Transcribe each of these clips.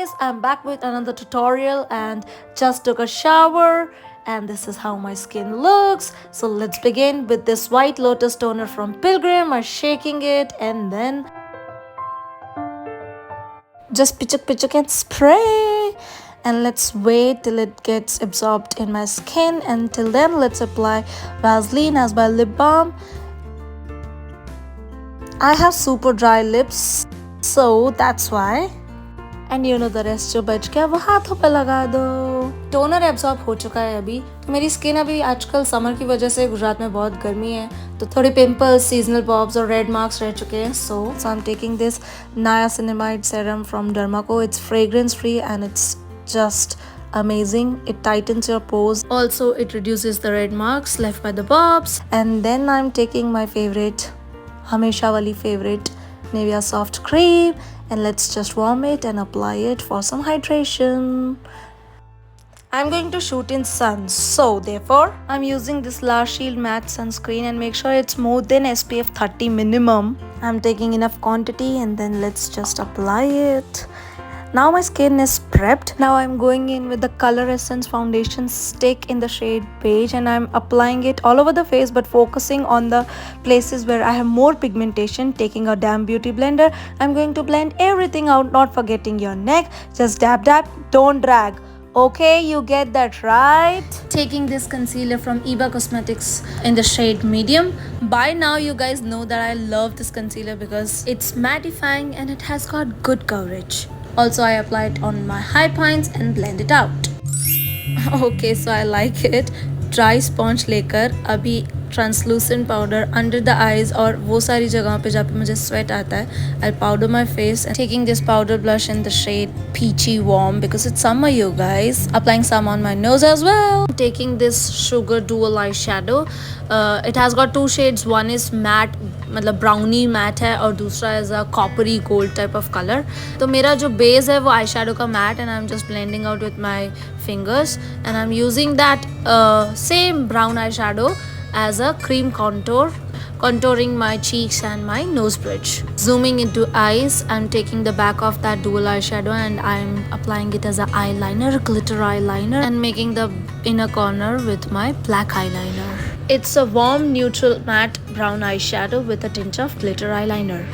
guys, I'm back with another tutorial and just took a shower and this is how my skin looks. So let's begin with this white lotus toner from Pilgrim. I'm shaking it and then just pichuk and spray, and let's wait till it gets absorbed in my skin. Until then, let's apply Vaseline as my lip balm. I have super dry lips, so that's why. And you know the rest जो बच गया वो हाथों पे लगा दो. Toner absorb हो चुका है अभी. तो मेरी स्किन अभी आजकल समर की वजह से गुजरात में बहुत गर्मी है तो थोड़े पिंपल्स, सीजनल पॉप्स और रेड मार्क्स रह चुके हैं. So I am taking this niacinamide serum from Dermaco. It's fragrance free and it's just amazing. It tightens your pores. Also, it reduces the red marks left by the bobs. And then I'm taking my favorite, hamesha wali favorite, Nivea soft cream, and let's just warm it and apply it for some hydration. I'm going to shoot in sun, so therefore I'm using this La Shield matte sunscreen and make sure it's more than SPF 30 minimum. I'm taking enough quantity and then let's just apply it. Now my skin is prepped. Now I'm going in with the Color Essence foundation stick in the shade beige and I'm applying it all over the face but focusing on the places where I have more pigmentation. Taking a damn beauty blender, I'm going to blend everything out, not forgetting your neck. Just dab, don't drag. Okay, you get that right? Taking this concealer from Eva Cosmetics in the shade medium. By now you guys know that I love this concealer because it's mattifying and it has got good coverage. Also, I apply it on my high points and blend it out. Okay, so I like it. Dry sponge लेकर अभी translucent powder under the eyes और वो सारी जगहों पे जहाँ पे मुझे sweat आता है, I'll powder my face. And taking this powder blush in the shade peachy warm because it's summer, you guys. Applying some on my nose as well. Taking this sugar dual eyeshadow. It has got two shades. One is matte, मतलब brownie matte है और दूसरा is a coppery gold type of color. तो मेरा जो base है वो eyeshadow का matte and I'm just blending out with my fingers and I'm using that same brown eyeshadow as a cream contour, contouring my cheeks and my nose bridge. Zooming into eyes, I'm taking the back of that dual eyeshadow and I'm applying it as an eyeliner, glitter eyeliner, and making the inner corner with my black eyeliner. It's a warm neutral matte brown eyeshadow with a tinge of glitter eyeliner.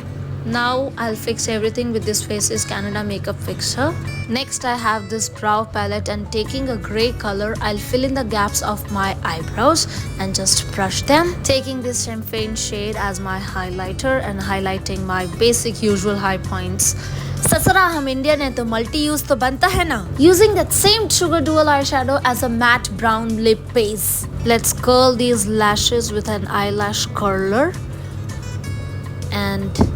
Now I'll fix everything with this Faces Canada makeup fixer. Next I have this brow palette and taking a grey color, I'll fill in the gaps of my eyebrows and just brush them. Taking this champagne shade as my highlighter and highlighting my basic usual high points. ससुरा हम Indian है तो multi use तो बनता है ना. Using that same sugar dual eyeshadow as a matte brown lip base. Let's curl these lashes with an eyelash curler. And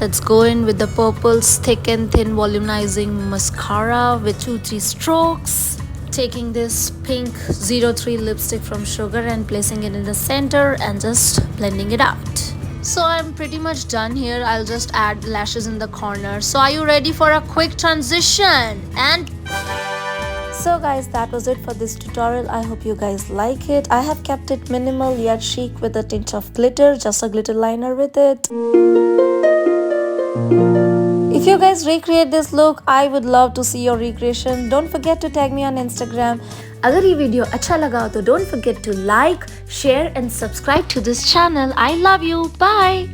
let's go in with the purple's thick and thin volumizing mascara with 2-3 strokes. Taking this pink 03 lipstick from Sugar and placing it in the center and just blending it out. So I'm pretty much done here. I'll just add lashes in the corner. So are you ready for a quick transition? And so guys, that was it for this tutorial. I hope you guys like it. I have kept it minimal yet chic with a tinge of glitter, just a glitter liner with it. If you guys recreate this look, I would love to see your recreation. Don't forget to tag me on Instagram. अगर ये video अच्छा लगा हो तो don't forget to like, share and subscribe to this channel. I love you. Bye.